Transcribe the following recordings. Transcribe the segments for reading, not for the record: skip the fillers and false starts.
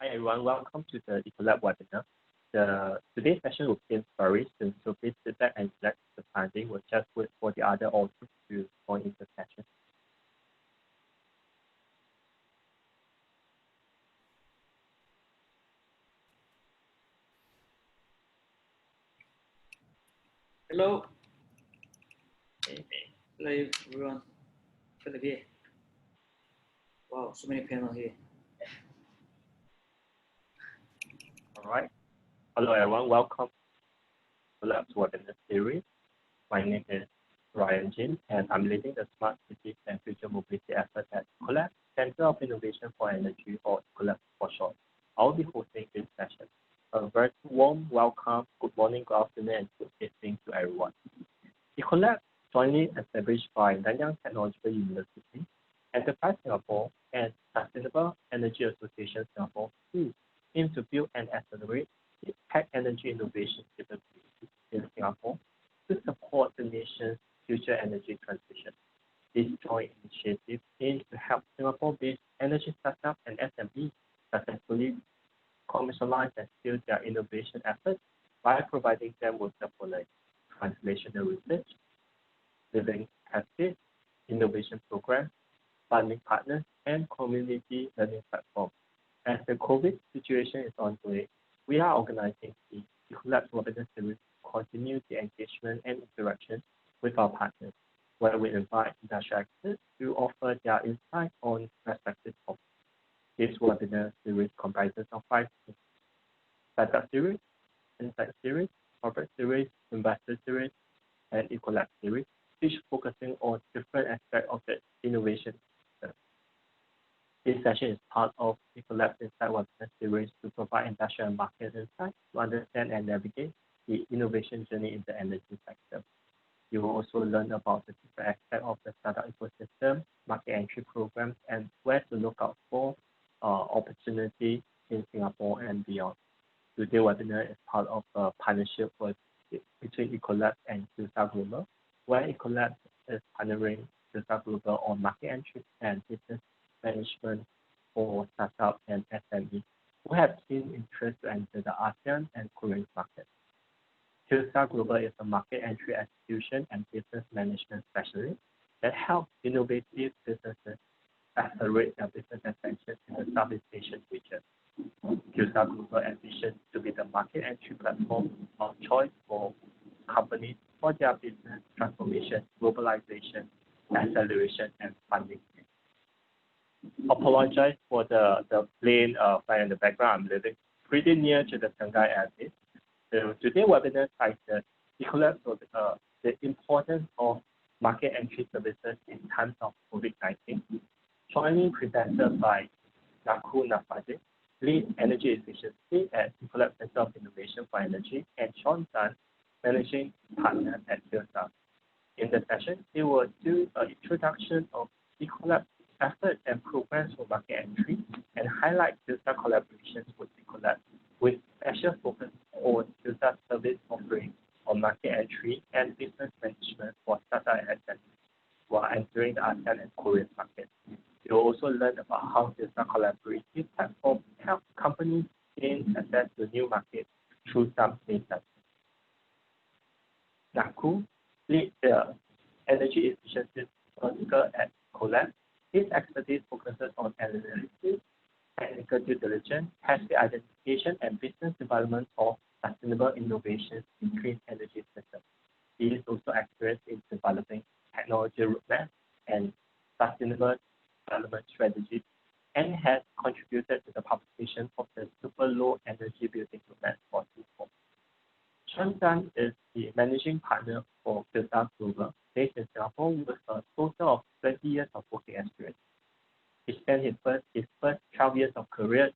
Hi everyone, welcome to the EcoLab webinar. Today's session will be very soon, so please sit back and select the funding. We'll just wait for the other authors to join in the session. Hello. Hello everyone. Hello here. Wow, so many panels here. All right. Hello everyone, welcome to EcoLab's webinar series. My name is Ryan Jin, and I'm leading the Smart Cities and Future Mobility effort at EcoLabs Centre of Innovation for Energy, or EcoLabs for short. I'll be hosting this session. A very warm welcome, good morning, good afternoon, and good evening to everyone. EcoLabs, jointly established by Nanyang Technological University, Enterprise Singapore, and Sustainable Energy Association Singapore, aim to build and accelerate tech energy innovation capabilities in Singapore to support the nation's future energy transition. This joint initiative aims to help Singapore-based energy startups and SMEs successfully commercialize and scale their innovation efforts by providing them with the following: translational research, living testing, innovation programs, funding partners, and community learning platforms. As the COVID situation is ongoing, we are organizing the EcoLabs webinar series to continue the engagement and interaction with our partners, where we invite industry experts to offer their insight on respective topics. This webinar series comprises of 5 things: Startup series, Insight series, Corporate series, Investor series, and EcoLabs series, each focusing on different aspects of the innovation system. This session is part of EcoLabs Insight webinar series to provide industrial and market insight to understand and navigate the innovation journey in the energy sector. You will also learn about the different aspects of the startup ecosystem, market entry programs, and where to look out for opportunity in Singapore and beyond. Today's webinar is part of a partnership between EcoLabs and KILSA Global, where EcoLabs is partnering KILSA Global on market entry and business management for startups and SMEs who have keen interest to enter the ASEAN and Korean market. KILSA Global is a market entry execution and business management specialist that helps innovative businesses accelerate their business expansion in the Southeast Asian region. KILSA Global ambitions to be the market entry platform of choice for companies for their business transformation, globalization, acceleration, and funding. Apologize for the plane flying in the background. I'm living pretty near to the Shanghai airport. So today's webinar titled EcoLabs, the importance of market entry services in times of COVID-19, jointly presented by Nakul, Naphade, Lead Energy Efficiency at EcoLabs Centre of Innovation for Energy, and Sean Tan, Managing Partner at KILSA. In the session, they will do an introduction of EcoLabs efforts and programs for market entry and highlight KILSA collaborations with EcoLabs, with special focus on KILSA service offering on market entry and business management for startup and SMEs while entering the ASEAN and Korean market. You'll also learn about how KILSA collaborative platform helps companies gain access to new markets through some case studies. Nakul leads the energy efficiency vertical at EcoLabs. His expertise focuses on analysis, technical due diligence, pathway identification, and business development of sustainable innovations in clean energy systems. He is also experienced in developing technology roadmaps and sustainable development strategies, and has contributed to the publication of the Super Low Energy Building Roadmap for Singapore. Sean Tan is the managing partner for KILSA Global, based in Singapore, with a total of 20 years of working experience. He spent his first 12 years of career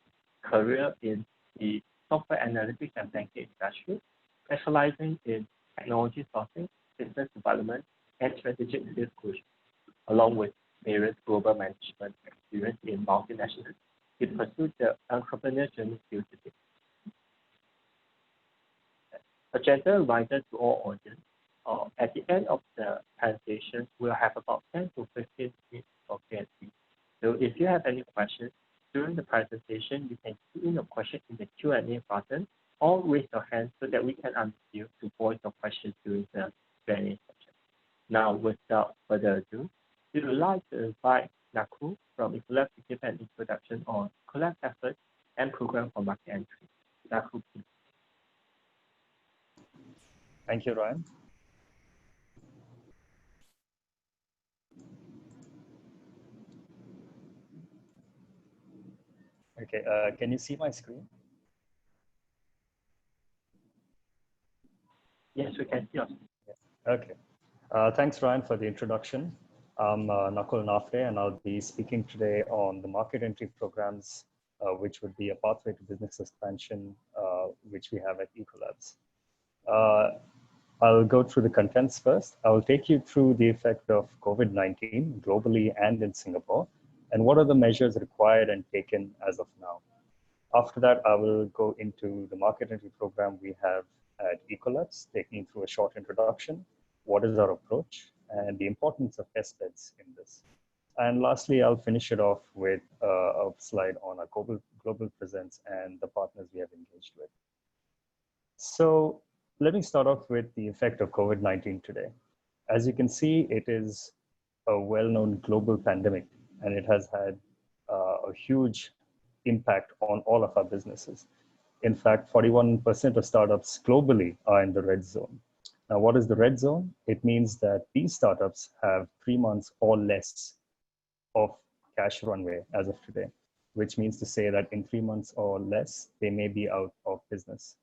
in the software analytics and banking industry, specializing in technology sourcing, business development, and strategic sales push, along with various global management experience in multinationals. He pursued the entrepreneur journey till today. A gentle reminder to all audience, at the end of the presentation, we'll have about 10 to 15 minutes of Q&A. So if you have any questions, During the presentation, you can put in your question in the Q&A button or raise your hand so that we can unmute you to voice your questions during the Q&A session. Now, without further ado, we would like to invite Nakul from EcoLabs to give an introduction on EcoLabs efforts and program for market entry. Nakul, please. Thank you, Ryan. Okay, can you see my screen? Yes, we can see you. Okay. Thanks, Ryan, for the introduction. I'm Nakul Naphade, and I'll be speaking today on the market entry programs, which would be a pathway to business expansion, which we have at EcoLabs. I'll go through the contents first. I will take you through the effect of COVID-19 globally and in Singapore, and what are the measures required and taken as of now. After that, I will go into the market entry program we have at EcoLabs, taking you through a short introduction, what is our approach, and the importance of test beds in this. And lastly, I'll finish it off with a slide on our global presence and the partners we have engaged with. So let me start off with the effect of COVID-19 today. As you can see, it is a well-known global pandemic, and it has had a huge impact on all of our businesses. In fact, 41% of startups globally are in the red zone. Now, what is the red zone? It means that these startups have 3 months or less of cash runway as of today, which means to say that in 3 months or less, they may be out of business.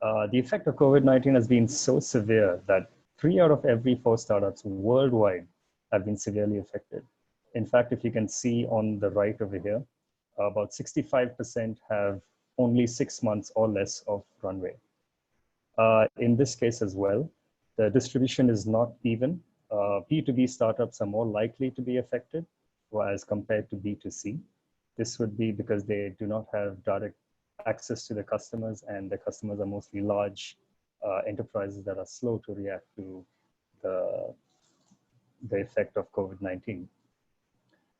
The effect of COVID-19 has been so severe that 3 out of every 4 startups worldwide have been severely affected. In fact, if you can see on the right over here, about 65% have only 6 months or less of runway. In this case as well, the distribution is not even. B2B startups are more likely to be affected as compared to B2C. This would be because they do not have direct access to the customers, and the customers are mostly large enterprises that are slow to react to the effect of COVID-19.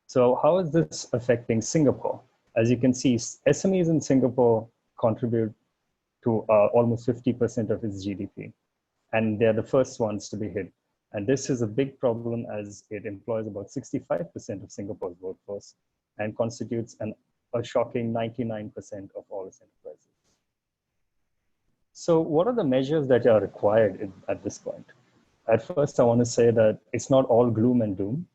So how is this affecting Singapore? As you can see, SMEs in Singapore contribute to almost 50% of its GDP, and they're the first ones to be hit. And this is a big problem as it employs about 65% of Singapore's workforce and constitutes a shocking 99% of all its enterprises. So what are the measures that are required at this point? At first, I want to say that it's not all gloom and doom.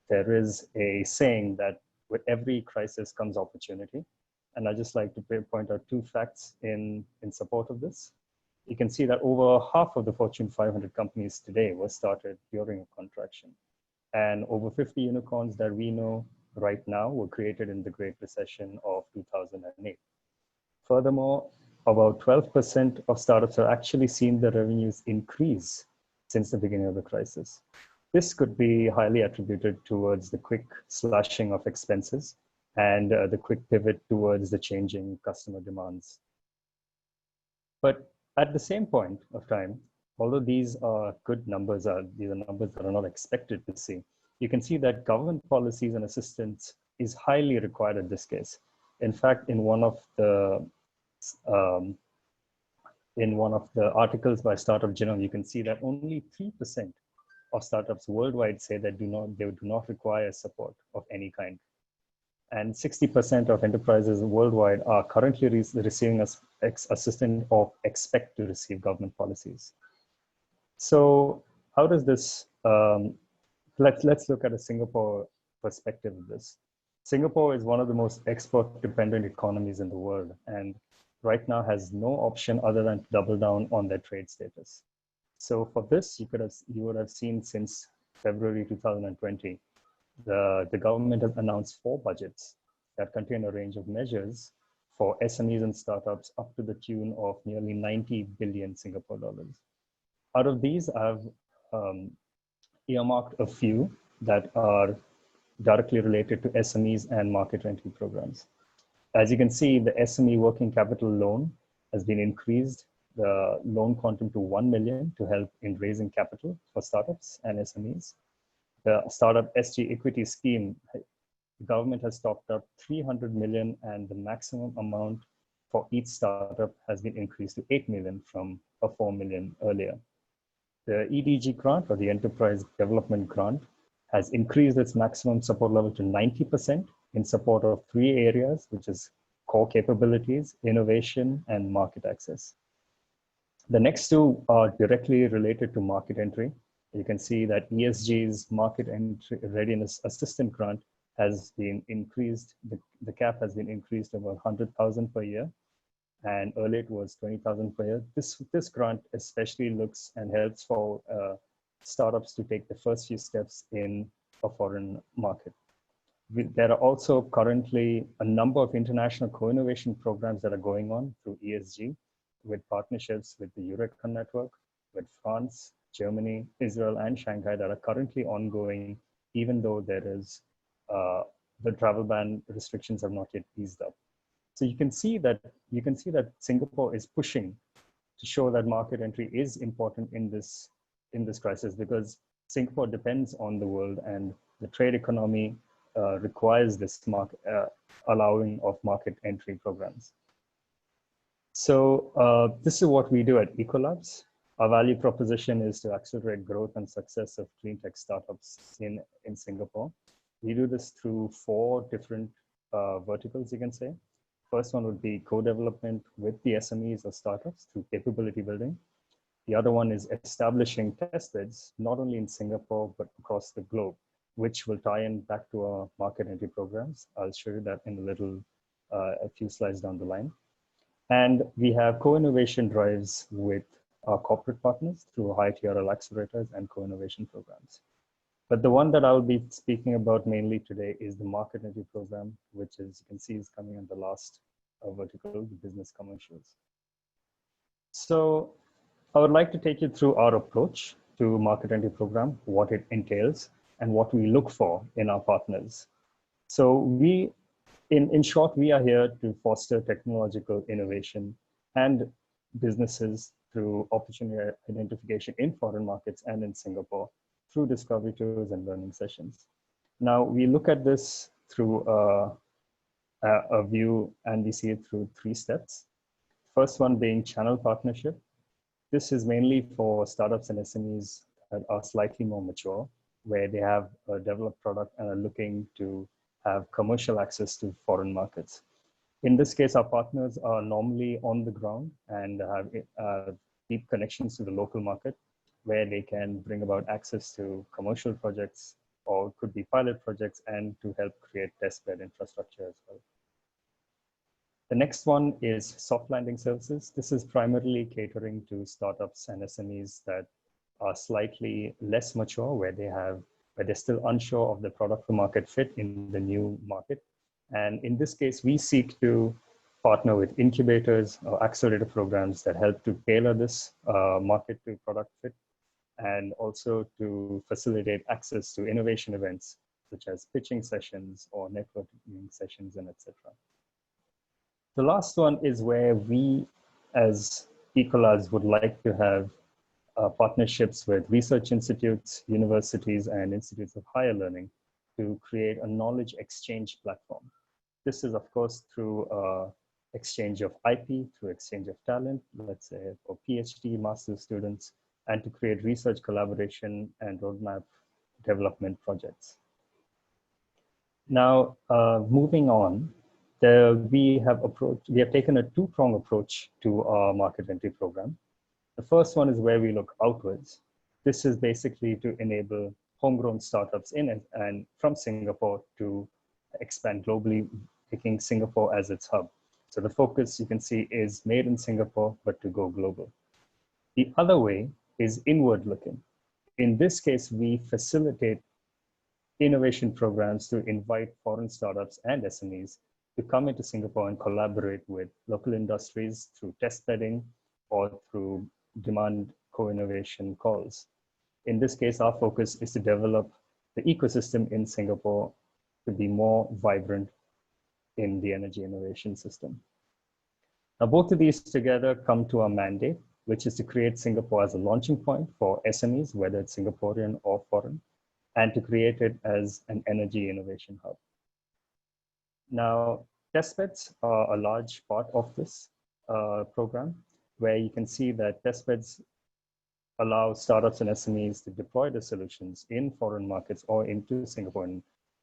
There is a saying that with every crisis comes opportunity. And I'd just like to point out 2 facts in support of this. You can see that over half of the Fortune 500 companies today were started during a contraction. And over 50 unicorns that we know right now were created in the Great Recession of 2008. Furthermore, about 12% of startups have actually seen their revenues increase since the beginning of the crisis. This could be highly attributed towards the quick slashing of expenses and the quick pivot towards the changing customer demands. But at the same point of time, although these are good numbers, these are numbers that are not expected to see, you can see that government policies and assistance is highly required in this case. In fact, in one of the articles by Startup Genome, you can see that only 3% of startups worldwide say that they do not require support of any kind. And 60% of enterprises worldwide are currently receiving assistance or expect to receive government policies. So how does this, let's look at a Singapore perspective of this. Singapore is one of the most export-dependent economies in the world, and right now has no option other than to double down on their trade status. So for this, you would have seen since February 2020, the government has announced 4 budgets that contain a range of measures for SMEs and startups up to the tune of nearly 90 billion Singapore dollars. Out of these, I've earmarked a few that are directly related to SMEs and market entry programs. As you can see, the SME working capital loan has been increased, the loan quantum to 1 million to help in raising capital for startups and SMEs. The Startup SG Equity Scheme the government has topped up 300 million, and the maximum amount for each startup has been increased to 8 million from a 4 million earlier. The EDG grant, or the Enterprise Development Grant, has increased its maximum support level to 90% in support of 3 areas, which is core capabilities, innovation, and market access. The next 2 are directly related to market entry. You can see that ESG's Market Entry Readiness Assistant Grant has been increased. The cap has been increased to about 100,000 per year, and earlier it was 20,000 per year. This grant especially looks and helps for startups to take the first few steps in a foreign market. There are also currently a number of international co-innovation programs that are going on through ESG, with partnerships with the Eureka Network, with France, Germany, Israel, and Shanghai that are currently ongoing, even though there is the travel ban restrictions have not yet eased up. So you can see that Singapore is pushing to show that market entry is important in this crisis, because Singapore depends on the world, and the trade economy requires this allowing of market entry programs. So this is what we do at EcoLabs. Our value proposition is to accelerate growth and success of clean tech startups in Singapore. We do this through 4 different verticals, you can say. First one would be co-development with the SMEs or startups through capability building. The other one is establishing test beds, not only in Singapore, but across the globe, which will tie in back to our market entry programs. I'll show you that in a few slides down the line. And we have co-innovation drives with our corporate partners through high TRL accelerators and co-innovation programs. But the one that I'll be speaking about mainly today is the market entry program, which, as you can see, is coming on the last vertical, the business commercials. So I would like to take you through our approach to market entry program, what it entails, and what we look for in our partners. So in short, we are here to foster technological innovation and businesses through opportunity identification in foreign markets and in Singapore through discovery tours and learning sessions. Now, we look at this through a view, and we see it through 3 steps. First one being channel partnership. This is mainly for startups and SMEs that are slightly more mature, where they have a developed product and are looking to have commercial access to foreign markets. In this case, our partners are normally on the ground and have deep connections to the local market, where they can bring about access to commercial projects, or could be pilot projects, and to help create testbed infrastructure as well. The next one is soft landing services. This is primarily catering to startups and SMEs that are slightly less mature, where they're still unsure of the product to market fit in the new market. And in this case, we seek to partner with incubators or accelerator programs that help to tailor this market to product fit, and also to facilitate access to innovation events, such as pitching sessions or networking sessions, and etc. The last one is where we, as EcoLabs, would like to have partnerships with research institutes, universities, and institutes of higher learning to create a knowledge exchange platform. This is, of course, through exchange of IP, through exchange of talent, let's say for PhD, master's students, and to create research collaboration and roadmap development projects. Now, moving on, we have taken a 2-pronged approach to our market entry program. The first one is where we look outwards. This is basically to enable homegrown startups in and from Singapore to expand globally, picking Singapore as its hub. So the focus, you can see, is made in Singapore, but to go global. The other way is inward looking. In this case, we facilitate innovation programs to invite foreign startups and SMEs to come into Singapore and collaborate with local industries through test bedding or through demand co-innovation calls. In this case, our focus is to develop the ecosystem in Singapore to be more vibrant in the energy innovation system. Now, both of these together come to our mandate, which is to create Singapore as a launching point for SMEs, whether it's Singaporean or foreign, and to create it as an energy innovation hub. Now, testbeds are a large part of this program, where you can see that testbeds allow startups and SMEs to deploy the solutions in foreign markets or into Singapore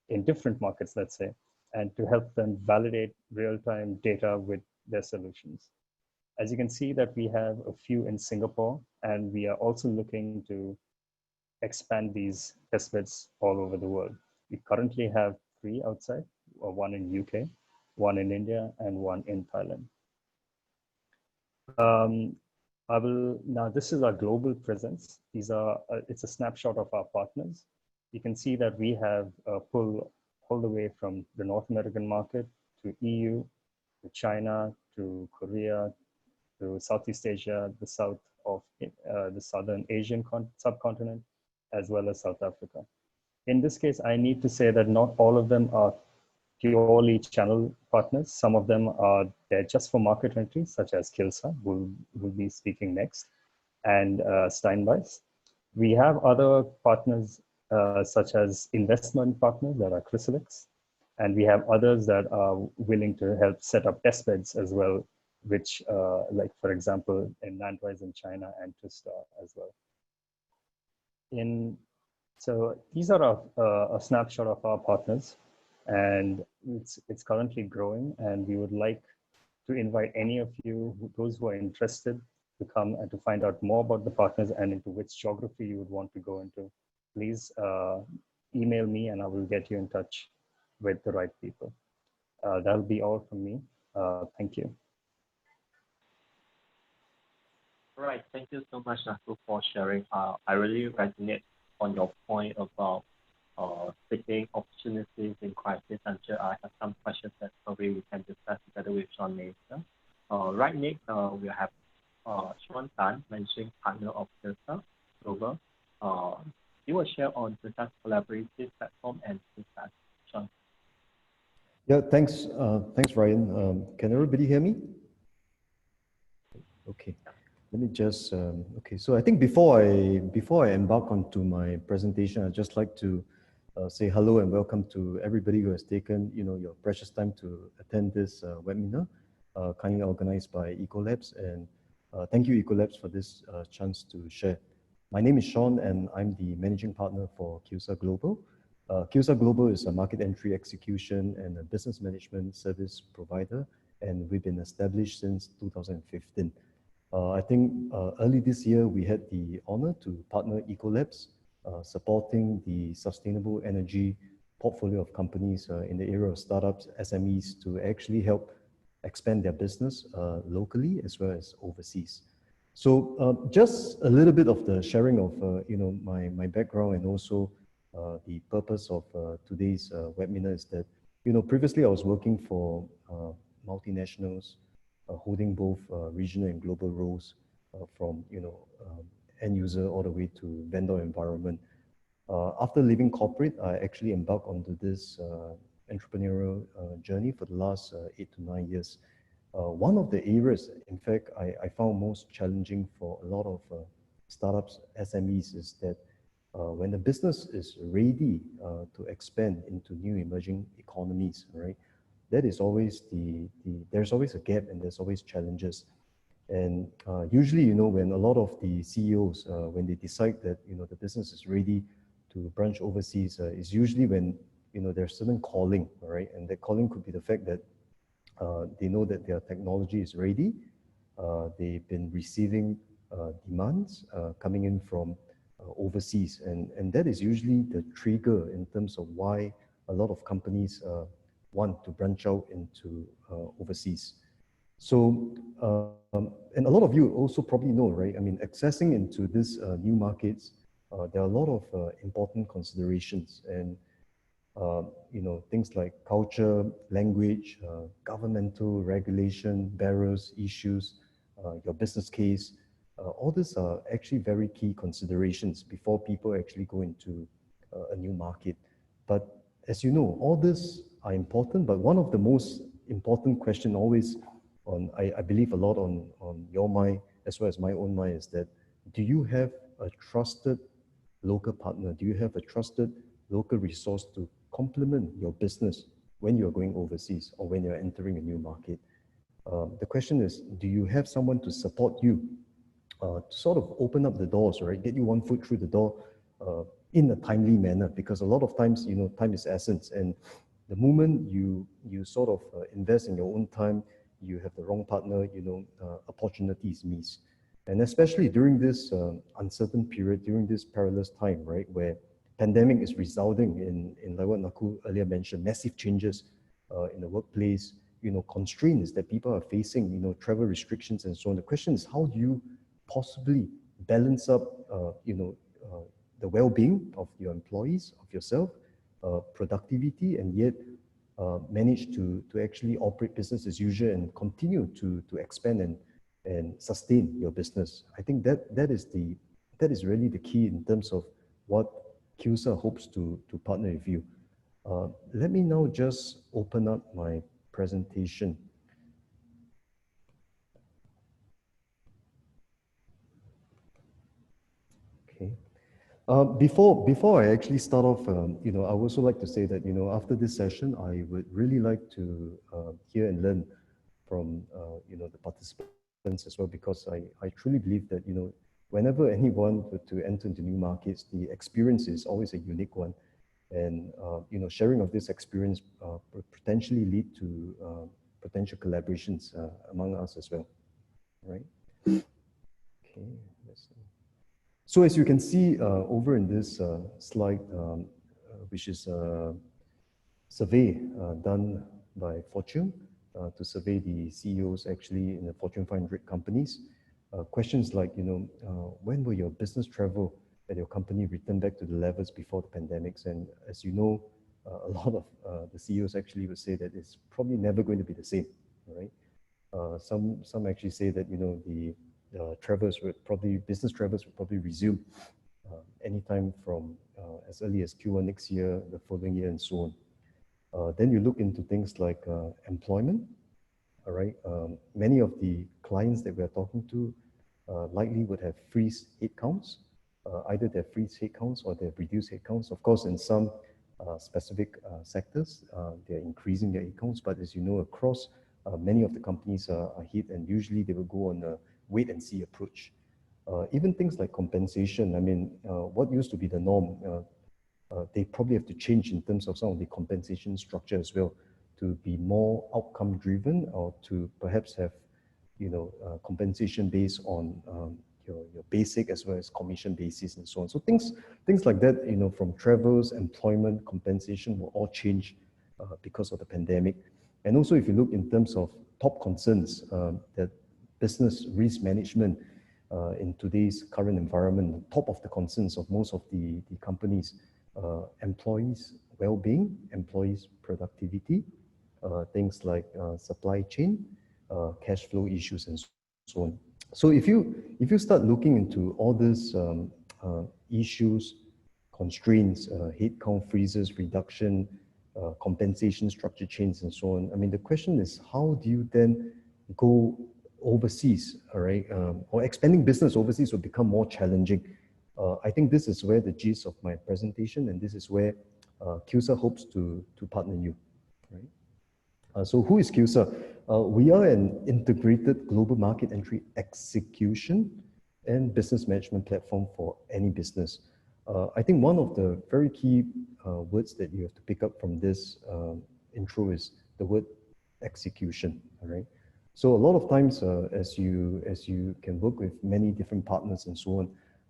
in different markets, let's say, and to help them validate real-time data with their solutions. As you can see that we have a few in Singapore, and we are also looking to expand these testbeds all over the world. We currently have 3 outside, one in UK, one in India, and one in Thailand. Now this is our global presence. It's a snapshot of our partners. You can see that we have a pull all the way from the North American market to EU, to China, to Korea, to Southeast Asia, the south of the Southern Asian subcontinent, as well as South Africa. In this case, I need to say that not all of them are purely channel partners. Some of them are there just for market entry, such as KILSA, who will be speaking next, and Steinbeiß. We have other partners such as investment partners that are Chrysalix, and we have others that are willing to help set up testbeds as well, which like for example, in Nantwise in China and Tristar as well. So these are a snapshot of our partners, and it's currently growing, and we would like to invite any of you, those who are interested, to come and to find out more about the partners and into which geography you would want to go into. Please email me and I will get you in touch with the right people. That'll be all from me. Thank you. All right, thank you so much, Nakul, for sharing. I really resonate on your point about seeking opportunities in crisis. I'm sure I have some questions that probably we can discuss together with Sean later. Right next, we have Sean Tan, Managing Partner of KILSA Global. He will share on KILSA's collaborative platform and KILSA. Sean. Yeah, thanks, Ryan. Can everybody hear me? Okay. Let me just, okay, so I think before I embark onto my presentation, I'd just like to say hello and welcome to everybody who has taken your precious time to attend this webinar, kindly organized by EcoLabs. And thank you, EcoLabs, for this chance to share. My name is Sean, and I'm the Managing Partner for KILSA Global. KILSA Global is a market entry execution and a business management service provider, and we've been established since 2015. I think early this year, we had the honor to partner EcoLabs, supporting the sustainable energy portfolio of companies in the area of startups, SMEs, to actually help expand their business locally as well as overseas. So just a little bit of the sharing of my background, and also the purpose of today's webinar is that previously I was working for multinationals, holding both regional and global roles from end user all the way to vendor environment. After leaving corporate, I actually embarked onto this entrepreneurial journey for the last 8 to 9 years. One of the areas, in fact, I found most challenging for a lot of startups, SMEs, is that when the business is ready to expand into new emerging economies, right? That is always there's always a gap, and there's always challenges. And usually, when a lot of the CEOs, when they decide that, the business is ready to branch overseas, is usually when, there's certain calling, right? And that calling could be the fact that they know that their technology is ready. They've been receiving demands coming in from overseas. And that is usually the trigger in terms of why a lot of companies want to branch out into overseas. So, and a lot of you also probably know, right? I mean, accessing into these new markets, there are a lot of important considerations, and things like culture, language, governmental regulation, barriers, issues, your business case. All these are actually very key considerations before people actually go into a new market. But as you know, all these are important, but one of the most important question always I believe a lot on your mind as well as my own mind is that, do you have a trusted local partner? Do you have a trusted local resource to complement your business when you're going overseas or when you're entering a new market. The question is, do you have someone to support you to sort of open up the doors, right? Get you one foot through the door in a timely manner, because a lot of times, time is essence, and the moment you sort of invest in your own time, you have the wrong partner, opportunities miss. And especially during this uncertain period, during this perilous time, right, where pandemic is resulting in like what Nakul earlier mentioned, massive changes in the workplace, constraints that people are facing, travel restrictions and so on. The question is, how do you possibly balance up, the well-being of your employees, of yourself, productivity, and yet manage to actually operate business as usual and continue to expand and sustain your business? I think that is really the key in terms of what KILSA hopes to partner with you. Let me now just open up my presentation. Okay. Before I actually start off, I would also like to say that, after this session, I would really like to hear and learn from, the participants as well, because I truly believe that, whenever anyone were to enter into new markets, the experience is always a unique one. And, sharing of this experience would potentially lead to potential collaborations among us as well, right? Okay, let's see. So as you can see over in this slide, which is a survey done by Fortune to survey the CEOs actually in the Fortune 500 companies. Questions like, when will your business travel at your company return back to the levels before the pandemics? And as you know, a lot of the CEOs actually would say that it's probably never going to be the same, right? Some actually say that, the business travels would probably resume anytime from as early as Q1 next year, the following year, and so on. Then you look into things like employment, all right? Many of the clients that we are talking to likely would have freeze headcounts. Either they have freeze headcounts or they have reduced headcounts. Of course, in some specific sectors, they're increasing their headcounts, but as you know, across many of the companies are hit, and usually they will go on a wait and see approach. Even things like compensation, I mean, what used to be the norm, they probably have to change in terms of some of the compensation structure as well to be more outcome driven, or to perhaps have, compensation based on your basic as well as commission basis and so on. So things like that, from travels, employment, compensation will all change because of the pandemic. And also, if you look in terms of top concerns that business risk management in today's current environment, top of the concerns of most of the companies, employees' well-being, employees' productivity, things like supply chain, cash flow issues, and so on. So if you start looking into all these issues, constraints, headcount freezes, reduction, compensation structure change, and so on, I mean, the question is, how do you then go overseas, all right? Or expanding business overseas will become more challenging. I think this is where the gist of my presentation, and this is where KILSA hopes to partner you, right? So who is KILSA? We are an integrated global market entry execution and business management platform for any business. I think one of the very key words that you have to pick up from this intro is the word execution, all right? So a lot of times, as you can work with many different partners and so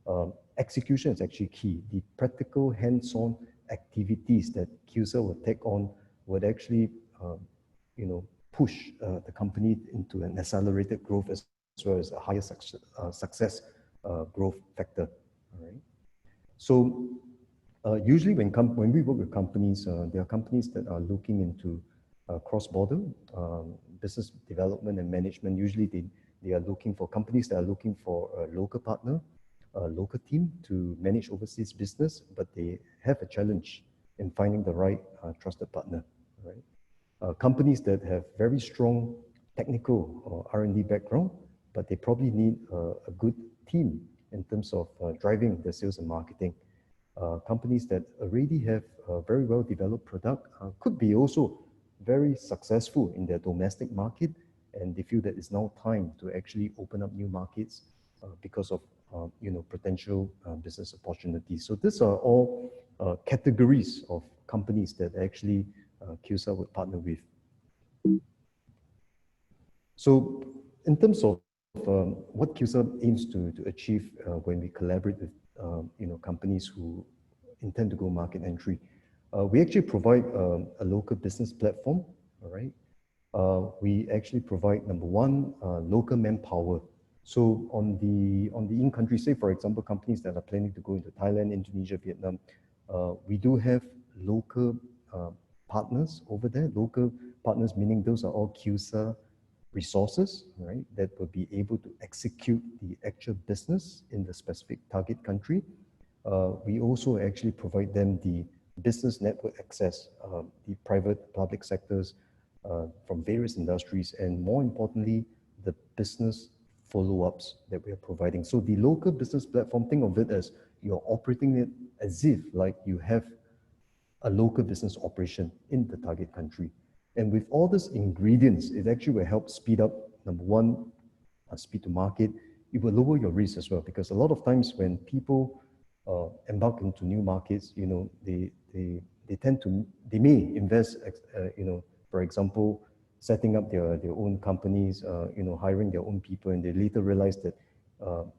on, execution is actually key. The practical, hands-on activities that KILSA will take on would actually, push the company into an accelerated growth as well as a higher success growth factor. All right. So usually when we work with companies, there are companies that are looking into cross-border business development and management. Usually they are looking for companies that are looking for a local partner, a local team to manage overseas business, but they have a challenge in finding the right trusted partner. Right? Companies that have very strong technical or R&D background, but they probably need a good team in terms of driving the sales and marketing. Companies that already have a very well developed product could be also very successful in their domestic market, and they feel that it's now time to actually open up new markets because of potential business opportunities. So these are all categories of companies that actually KILSA would partner with. So in terms of what KILSA aims to achieve when we collaborate with companies who intend to go market entry, we actually provide a local business platform. All right, we actually provide, number one, local manpower. So on the in-country, say for example, companies that are planning to go into Thailand, Indonesia, Vietnam, we do have local partners over there. Local partners meaning those are all KILSA resources, right, that will be able to execute the actual business in the specific target country. We also actually provide them the business network access, the private, public sectors from various industries, and more importantly, the business follow-ups that we are providing. So the local business platform, think of it as you're operating it as if like you have a local business operation in the target country. And with all these ingredients, it actually will help speed up, number one, speed to market. It will lower your risk as well, because a lot of times when people embark into new markets, they may invest, for example, setting up their own companies, hiring their own people, and they later realize that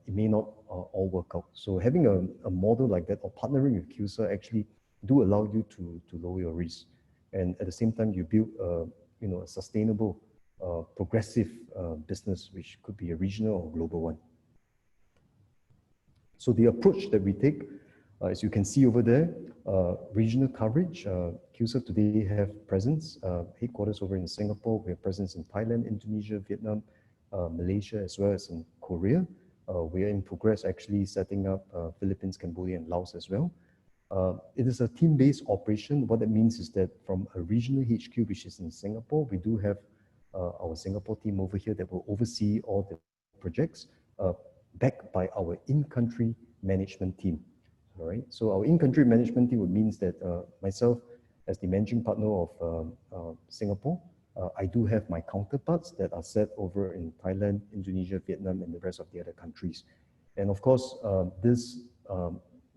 it may not all work out. So having a model like that, or partnering with KILSA, actually do allow you to lower your risk. And at the same time, you build a sustainable, progressive business, which could be a regional or global one. So the approach that we take, as you can see over there, regional coverage. KILSA today have presence, headquarters over in Singapore. We have presence in Thailand, Indonesia, Vietnam, Malaysia, as well as in Korea. We are in progress actually setting up Philippines, Cambodia, and Laos as well. It is a team-based operation. What that means is that from a regional HQ, which is in Singapore, we do have our Singapore team over here that will oversee all the projects, backed by our in-country management team. All right. So our in-country management team would means that myself, as the managing partner of Singapore, I do have my counterparts that are set over in Thailand, Indonesia, Vietnam, and the rest of the other countries. And of course, this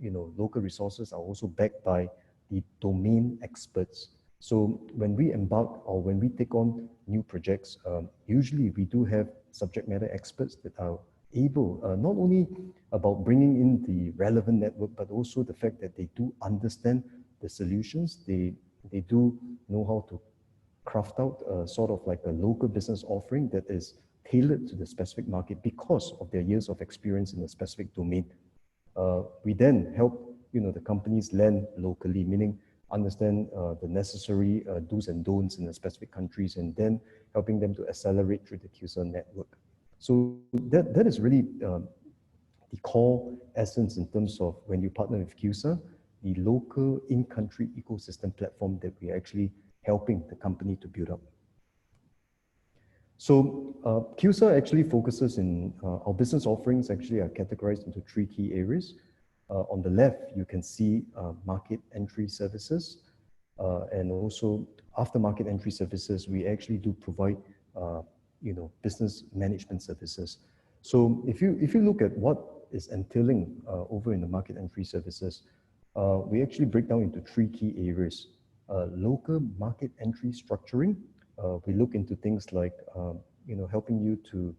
local resources are also backed by the domain experts. So when we embark or when we take on new projects, usually we do have subject matter experts that are able, not only about bringing in the relevant network, but also the fact that they do understand the solutions. They do know how to craft out sort of like a local business offering that is tailored to the specific market because of their years of experience in a specific domain. We then help the companies land locally, meaning understand the necessary do's and don'ts in the specific countries, and then helping them to accelerate through the KILSA network. So that is really the core essence in terms of when you partner with KILSA, the local in-country ecosystem platform that we're actually helping the company to build up. So KILSA actually focuses in, our business offerings actually are categorized into 3 key areas. On the left, you can see market entry services, and also after market entry services, we actually do provide business management services. So if you look at what is entailing over in the market entry services, we actually break down into 3 key areas. Local market entry structuring. We look into things like helping you to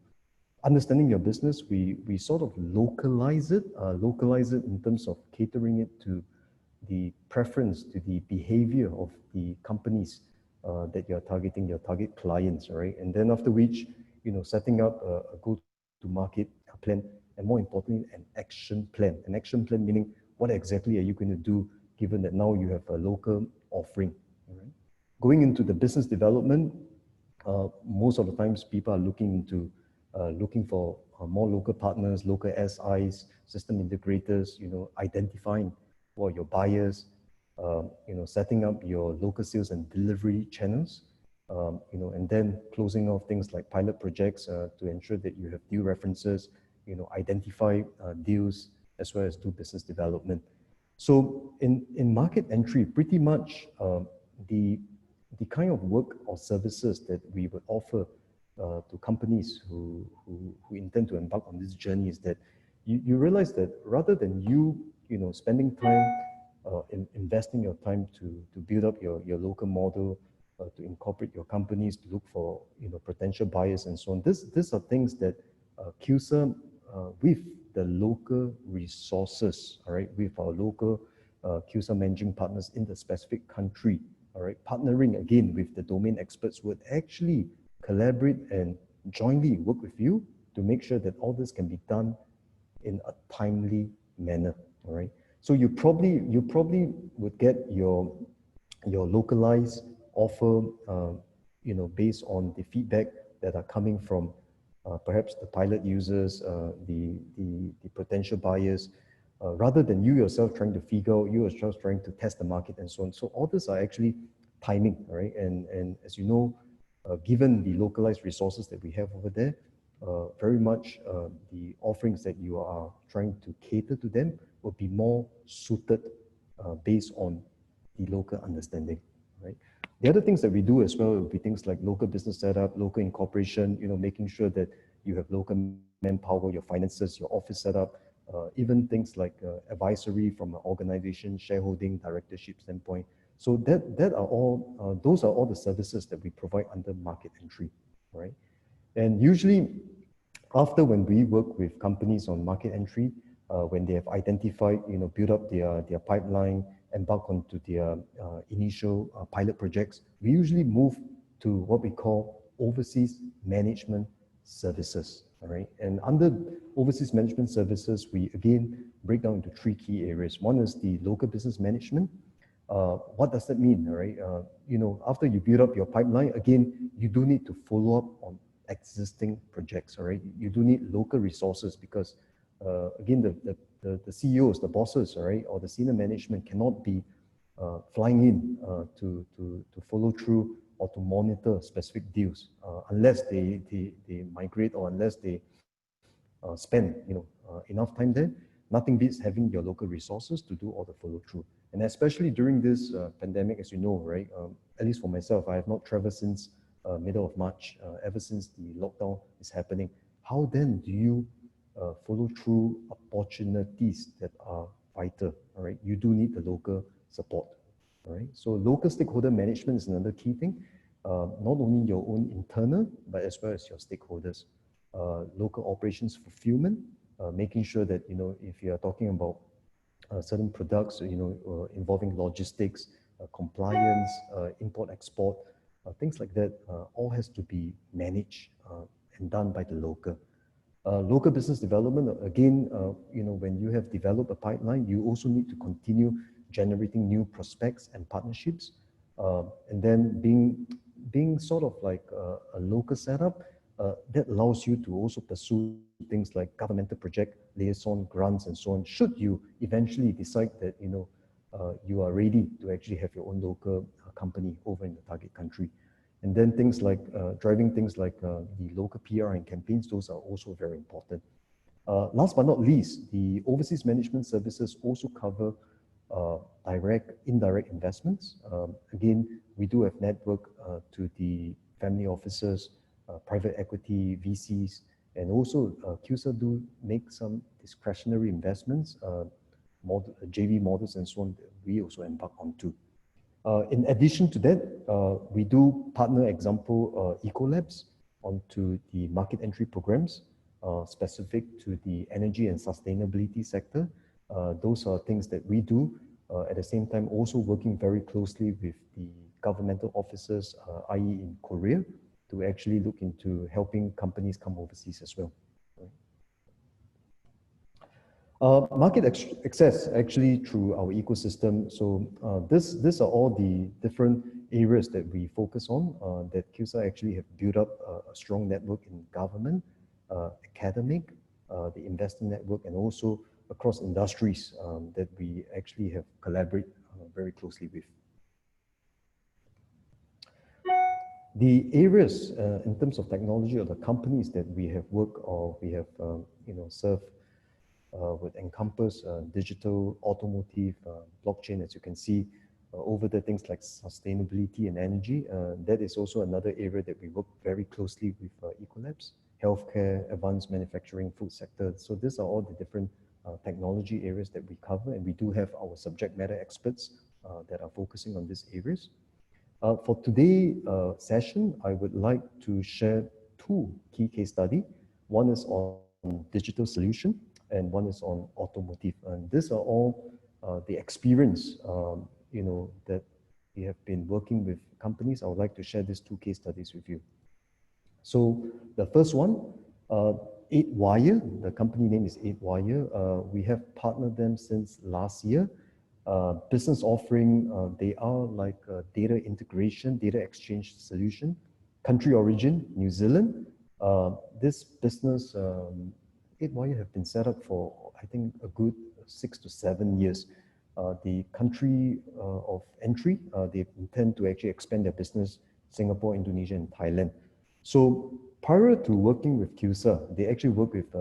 understanding your business. We sort of localize it in terms of catering it to the preference, to the behavior of the companies that you're targeting, your target clients, right? And then after which, setting up a go-to-market plan, and more importantly, an action plan. An action plan meaning what exactly are you going to do given that now you have a local offering, right? Going into the business development, most of the times people are looking for more local partners, local SIs, system integrators, identifying what your buyers, setting up your local sales and delivery channels, and then closing off things like pilot projects to ensure that you have deal references, identify deals, as well as do business development. So in market entry, pretty much the the kind of work or services that we would offer to companies who intend to embark on this journey is that you realize that rather than you spending time investing your time to build up your local model, to incorporate your companies, to look for potential buyers and so on. These are things that KILSA with the local resources, all right, with our local KILSA managing partners in the specific country, all right, partnering again with the domain experts would actually collaborate and jointly work with you to make sure that all this can be done in a timely manner, all right? So you probably would get your localized offer, based on the feedback that are coming from perhaps the pilot users, the potential buyers, rather than you yourself trying to figure out, you yourself trying to test the market and so on. So all these are actually timing, right? And as you know, given the localized resources that we have over there, very much the offerings that you are trying to cater to them will be more suited based on the local understanding, right? The other things that we do as well will be things like local business setup, local incorporation, making sure that you have local manpower, your finances, your office setup, even things like advisory from an organization, shareholding, directorship standpoint. So that are all, those are all the services that we provide under market entry, right? And usually after when we work with companies on market entry, when they have identified, build up their pipeline, embark onto their initial pilot projects, we usually move to what we call overseas management services, all right? And under overseas management services, we again break down into three key areas. One is the local business management. What does that mean, all right? After you build up your pipeline, again, you do need to follow up on existing projects, all right? You do need local resources because, again, the CEOs, the bosses, all right, or the senior management cannot be flying in to follow through or to monitor specific deals unless they migrate or unless they spend enough time there. Nothing beats having your local resources to do all the follow through. And especially during this pandemic, as you know, right, at least for myself, I have not traveled since middle of March, ever since the lockdown is happening. How then do you follow through opportunities that are vital, all right? You do need the local support, all right? So local stakeholder management is another key thing, not only your own internal, but as well as your stakeholders. Local operations fulfillment, making sure that, if you are talking about certain products, involving logistics, compliance, import, export, things like that, all has to be managed and done by the local. Local business development, again, when you have developed a pipeline, you also need to continue generating new prospects and partnerships. And then being sort of like a local setup, that allows you to also pursue things like governmental project, liaison, grants, and so on, should you eventually decide that, you are ready to actually have your own local company over in the target country. And then things like driving things like the local PR and campaigns, those are also very important. Last but not least, the overseas management services also cover direct, indirect investments. Again, we do have network to the family offices, private equity, VCs, and also KILSA do make some discretionary investments, JV models and so on, that we also embark on too. In addition to that, we do partner, example, EcoLabs onto the market entry programs specific to the energy and sustainability sector. Those are things that we do. At the same time, also working very closely with the governmental officers, i.e. in Korea, to actually look into helping companies come overseas as well. Market access actually through our ecosystem. So these are all the different areas that we focus on, that KILSA actually have built up a strong network in government, academic, the investing network, and also across industries that we actually have collaborated very closely with. The areas in terms of technology or the companies that we have worked or we have served would encompass digital, automotive, blockchain, as you can see. over the things like sustainability and energy. That is also another area that we work very closely with EcoLabs, healthcare, advanced manufacturing, food sector. So these are all the different technology areas that we cover, and we do have our subject matter experts that are focusing on these areas. For today's session, I would like to share two key case studies. One is on digital solution and one is on automotive. And these are all the experience that we have been working with companies. I would like to share these two case studies with you. So the first one, 8Wire, the company name is 8Wire. We have partnered them since last year. Business offering, they are like a data integration, data exchange solution. Country origin, New Zealand. This business, 8Wire have been set up for, I think, a good 6 to 7 years. The country of entry, they intend to actually expand their business, Singapore, Indonesia, and Thailand. So prior to working with KILSA, they actually worked with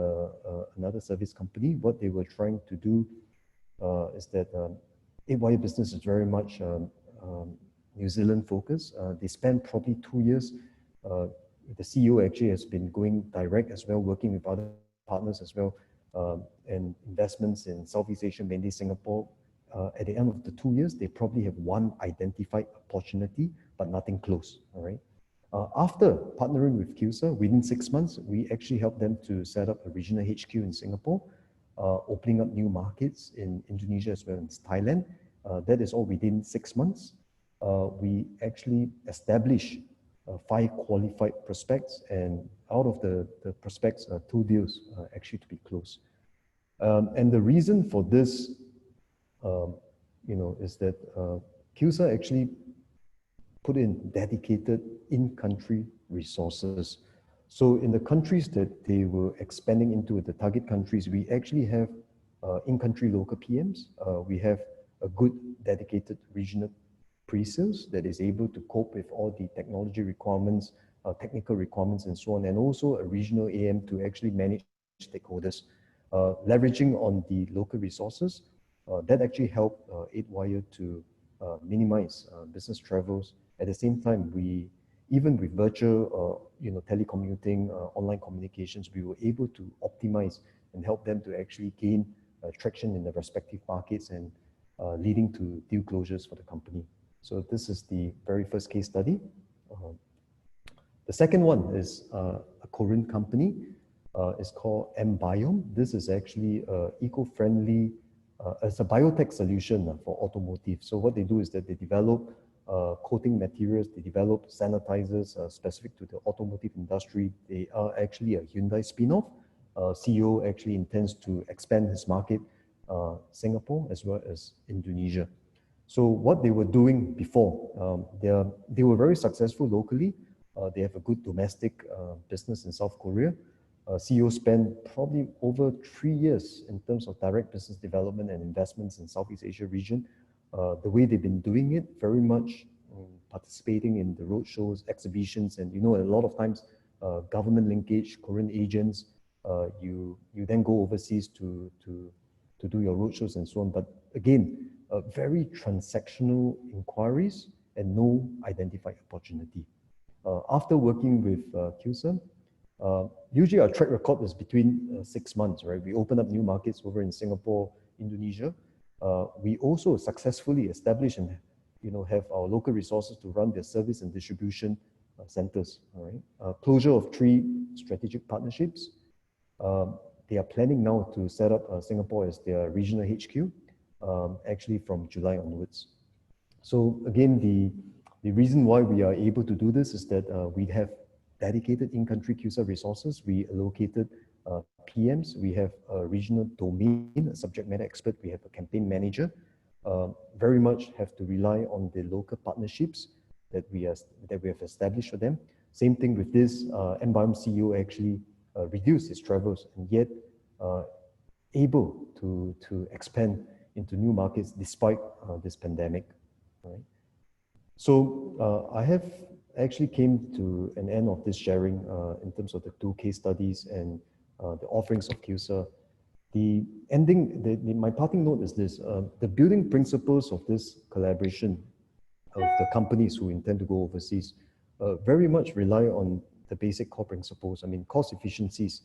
another service company. What they were trying to do is that 8Wire business is very much New Zealand focused. They spent probably 2 years. The CEO actually has been going direct as well, working with other partners as well, and investments in Southeast Asia, mainly Singapore. At the end of the 2 years, they probably have one identified opportunity, but nothing close, all right? After partnering with KILSA, within 6 months, we actually helped them to set up a regional HQ in Singapore, opening up new markets in Indonesia as well as Thailand. That is all within 6 months. We actually established 5 qualified prospects, and out of the prospects, 2 deals actually to be closed. And the reason for this, is that KILSA actually put in dedicated in-country resources. So in the countries that they were expanding into, the target countries, we actually have in-country local PMs. We have a good dedicated regional pre-sales that is able to cope with all the technology requirements, technical requirements, and so on, and also a regional AM to actually manage stakeholders. Leveraging on the local resources, that actually helped 8Wire to minimize business travels. At the same time, even with virtual, telecommuting, online communications, we were able to optimize and help them to actually gain traction in the respective markets and leading to deal closures for the company. So this is the very first case study. The second one is a Korean company. It's called mBiome. This is actually eco-friendly. It's a biotech solution for automotive. So what they do is that they develop coating materials, they develop sanitizers specific to the automotive industry. They are actually a Hyundai spin-off. CEO actually intends to expand his market, Singapore as well as Indonesia. So what they were doing before, they were very successful locally. They have a good domestic business in South Korea. CEO spent probably over 3 years in terms of direct business development and investments in Southeast Asia region. The way they've been doing it, very much participating in the roadshows, exhibitions, and a lot of times government linkage, Korean agents, you then go overseas to do your roadshows and so on. But again, very transactional inquiries and no identified opportunity. After working with KILSA, usually our track record is between 6 months, right? We open up new markets over in Singapore, Indonesia. We also successfully establish and have our local resources to run their service and distribution centers. All right. Closure of 3 strategic partnerships. They are planning now to set up Singapore as their regional HQ, actually from July onwards. So again, the reason why we are able to do this is that we have dedicated in-country KILSA resources. We allocated PMs. We have a regional domain, a subject matter expert. We have a campaign manager. Very much have to rely on the local partnerships that we have established for them. Same thing with this, mBiome CEO actually reduced his travels and yet able to expand into new markets despite this pandemic. Right? So I have actually came to an end of this sharing in terms of the 2 case studies and the offerings of KILSA. The ending, my parting note is this: the building principles of this collaboration of the companies who intend to go overseas very much rely on the basic core principles. I mean, cost efficiencies.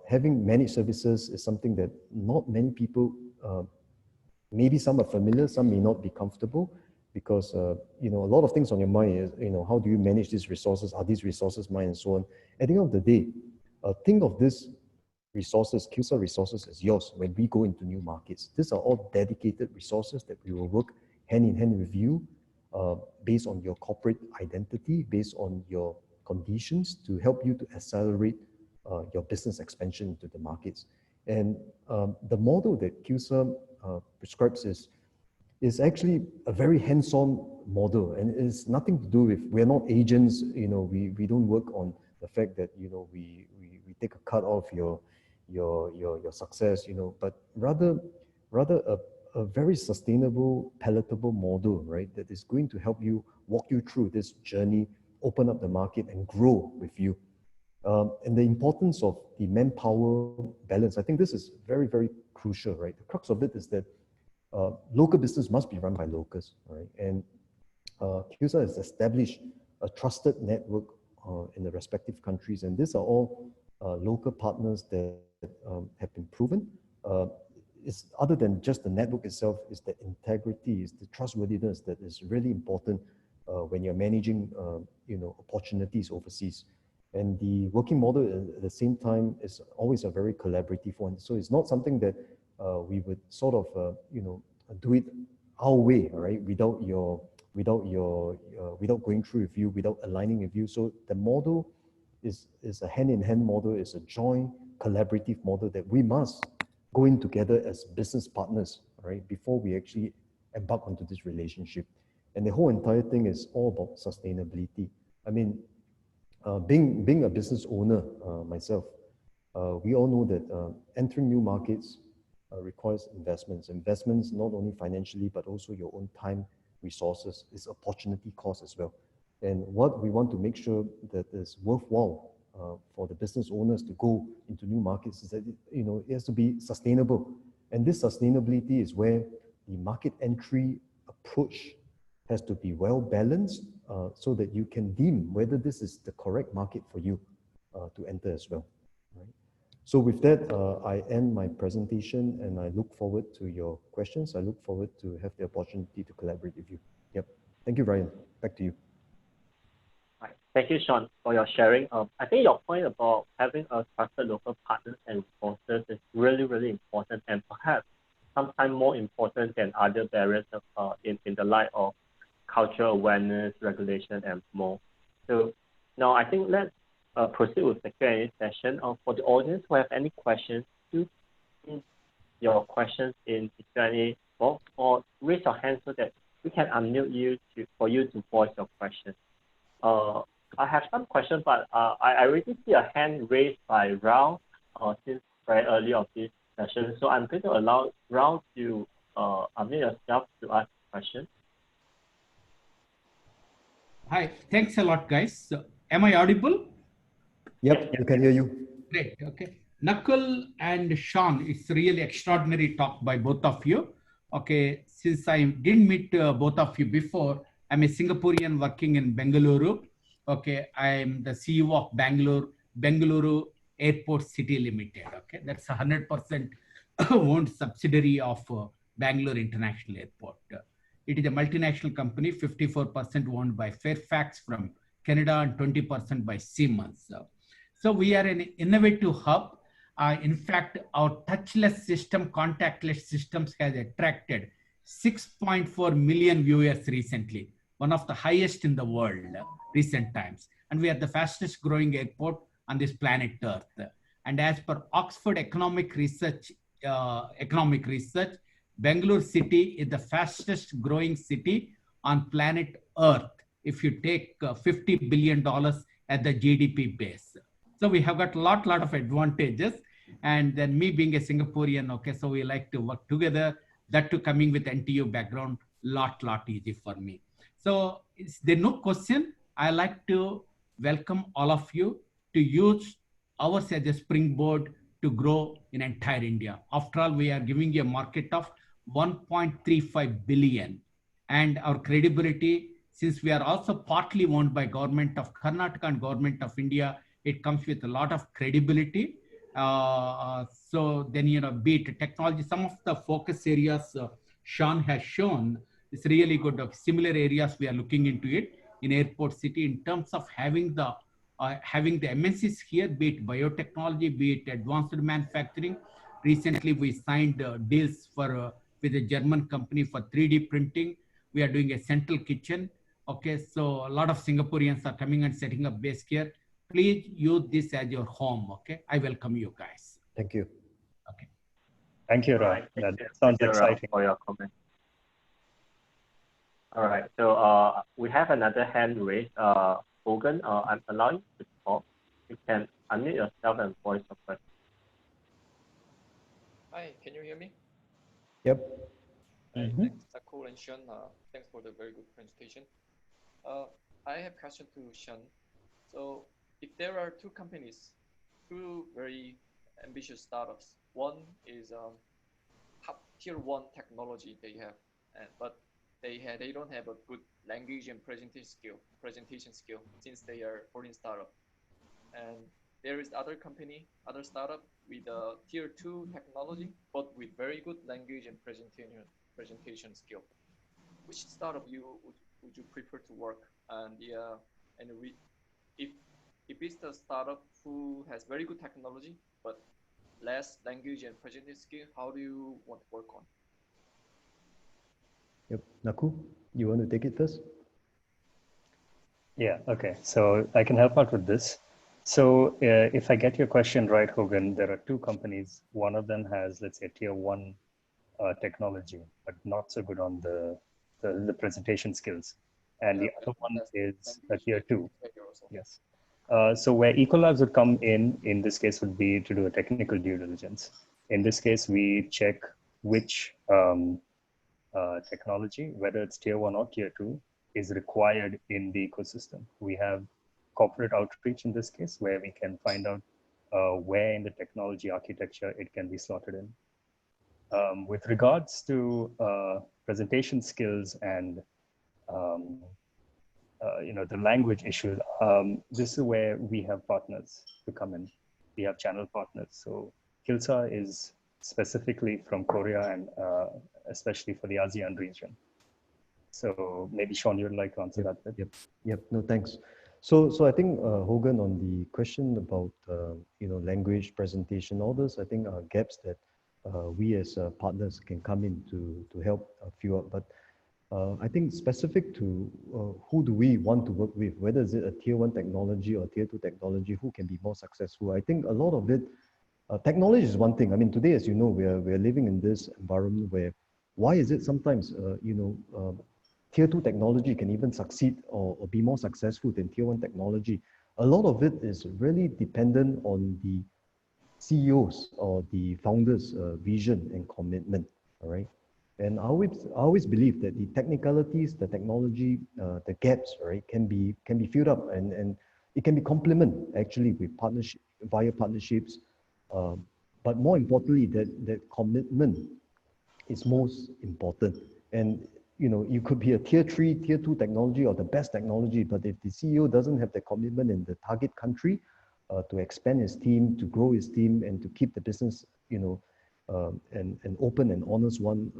Having managed services is something that not many people, maybe some are familiar, some may not be comfortable, because you know, a lot of things on your mind is, you know, how do you manage these resources? Are these resources mine, and so on? At the end of the day, think of this resources, KILSA resources, as yours when we go into new markets. These are all dedicated resources that we will work hand in hand with you, based on your corporate identity, based on your conditions, to help you to accelerate your business expansion into the markets. And the model that KILSA prescribes is actually a very hands-on model, and it's nothing to do with, we're not agents, you know, we don't work on the fact that, you know, we take a cut off your success, you know, but rather a very sustainable, palatable model, right, that is going to help you, walk you through this journey, open up the market and grow with you. And the importance of the manpower balance, I think this is very, very crucial, right? The crux of it is that local business must be run by locals, right? And KILSA has established a trusted network in the respective countries, and these are all local partners that have been proven. It's other than just the network itself, is the integrity, is the trustworthiness that is really important when you're managing, you know, opportunities overseas. And the working model at the same time is always a very collaborative one. So it's not something that we would sort of, you know, do it our way, right? Without going through with you, without aligning with you. So the model is a hand-in-hand model, is a joint collaborative model that we must go in together as business partners, right? Before we actually embark onto this relationship. And the whole entire thing is all about sustainability. I mean, being a business owner myself, we all know that entering new markets requires investments. Investments not only financially, but also your own time, resources, is opportunity cost as well. And what we want to make sure that is worthwhile for the business owners to go into new markets is that, you know, it has to be sustainable. And this sustainability is where the market entry approach has to be well balanced, so that you can deem whether this is the correct market for you to enter as well. Right? So with that, I end my presentation, and I look forward to your questions. I look forward to have the opportunity to collaborate with you. Yep. Thank you, Ryan. Back to you. Right. Thank you, Sean, for your sharing. I think your point about having a trusted local partners and resources is really, really important, and perhaps sometimes more important than other barriers in the light of cultural awareness, regulation, and more. So now I think let's proceed with the Q&A session. For the audience who have any questions, do put your questions in the Q&A box, or raise your hand so that we can unmute you for you to voice your question. I have some questions, but I already see a hand raised by Rao since very early of this session. So I'm going to allow Rao to unmute yourself to ask a question. Hi, thanks a lot, guys. So, am I audible? Yep, we can hear you. Great, okay. Nakul and Sean, it's really extraordinary talk by both of you. Okay, since I didn't meet both of you before, I'm a Singaporean working in Bengaluru. Okay, I'm the CEO of Bengaluru Airport City Limited. Okay, that's 100% owned subsidiary of Bangalore International Airport. It is a multinational company, 54% owned by Fairfax from Canada and 20% by Siemens. So we are an innovative hub. In fact, our touchless system, contactless systems has attracted 6.4 million viewers recently, one of the highest in the world recent times. And we are the fastest growing airport on this planet Earth. And as per Oxford Economic Research, Bangalore city is the fastest growing city on planet Earth if you take $50 billion at the GDP base. So we have got a lot of advantages. And then me being a Singaporean, okay, so we like to work together. That too coming with NTU background, lot easy for me. So is there no question? I like to welcome all of you to use ours as a springboard to grow in entire India. After all, we are giving a market of 1.35 billion. And our credibility, since we are also partly owned by government of Karnataka and government of India, it comes with a lot of credibility. So then, be it technology, some of the focus areas Sean has shown is really good. Similar areas we are looking into it in Airport City in terms of having the MNCs here, be it biotechnology, be it advanced manufacturing. Recently, we signed deals with a German company for 3D printing. We are doing a central kitchen. Okay, so a lot of Singaporeans are coming and setting up base here. Please use this as your home. Okay, I welcome you guys. Thank you. Okay. Thank you, Ram. Right, That sounds exciting. For your comment. All right, so we have another hand raised. Hogan, I'm allowing you to talk. You can unmute yourself and voice your question. Hi, can you hear me? Yep. Hi, thanks, Nakul and Sean. Thanks for the very good presentation. I have a question to Sean. So if there are two companies, two very ambitious startups, one is tier 1 technology they have, but they don't have a good language and presentation skill since they are foreign startup. And there is other startup with a tier 2 technology, but with very good language and presentation skill. Which startup would you prefer to work? And if it's the startup who has very good technology but less language and presentation skill, how do you want to work on? Yep. Nakul, you want to take it first? Yeah, okay. So I can help out with this. So if I get your question right, Hogan, there are two companies. One of them has, let's say, tier 1 technology, but not so good on the presentation skills. And the other one is a tier 2. Yes. So where EcoLabs would come in this case would be to do a technical due diligence. In this case, we check which technology, whether it's tier 1 or tier 2, is required in the ecosystem. We have corporate outreach in this case, where we can find out where in the technology architecture it can be slotted in. With regards to presentation skills and the language issue, this is where we have partners to come in. We have channel partners. So KILSA is specifically from Korea and especially for the ASEAN region. So maybe Sean, you'd like to answer that bit. Yep. No, thanks. So I think Hogan, on the question about language, presentation, all those, I think are gaps that we as partners can come in to help fill up. But I think specific to who do we want to work with, whether is it a tier 1 technology or tier 2 technology, who can be more successful. I think a lot of it, technology is one thing. I mean, today, as you know, we're living in this environment where, why is it sometimes, tier 2 technology can even succeed or be more successful than tier 1 technology? A lot of it is really dependent on the CEOs or the founders' vision and commitment, all right? And I always believe that the technicalities, the technology, the gaps, right, can be filled up, and it can be complement actually with via partnerships. But more importantly, that commitment is most important. And you could be a tier 3, tier 2 technology or the best technology, but if the CEO doesn't have the commitment in the target country to expand his team, to grow his team, and to keep the business, an open and honest one,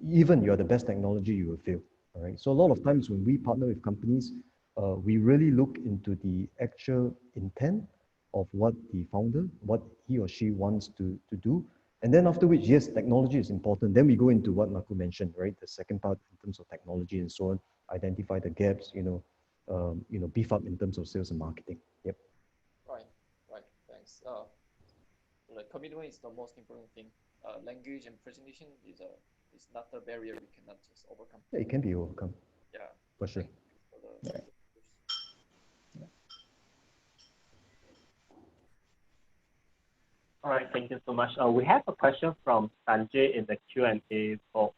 even you're the best technology, you will fail. All right. So a lot of times when we partner with companies, we really look into the actual intent of what the founder, what he or she wants to do. And then after which, yes, technology is important. Then we go into what Nakul mentioned, right? The second part in terms of technology and so on, identify the gaps, beef up in terms of sales and marketing. Yep. Right. Thanks. Like commitment is the most important thing. Language and presentation is not a barrier we cannot just overcome. Yeah, it can be overcome. Yeah. For sure. All right, thank you so much. We have a question from Sanjay in the Q&A box.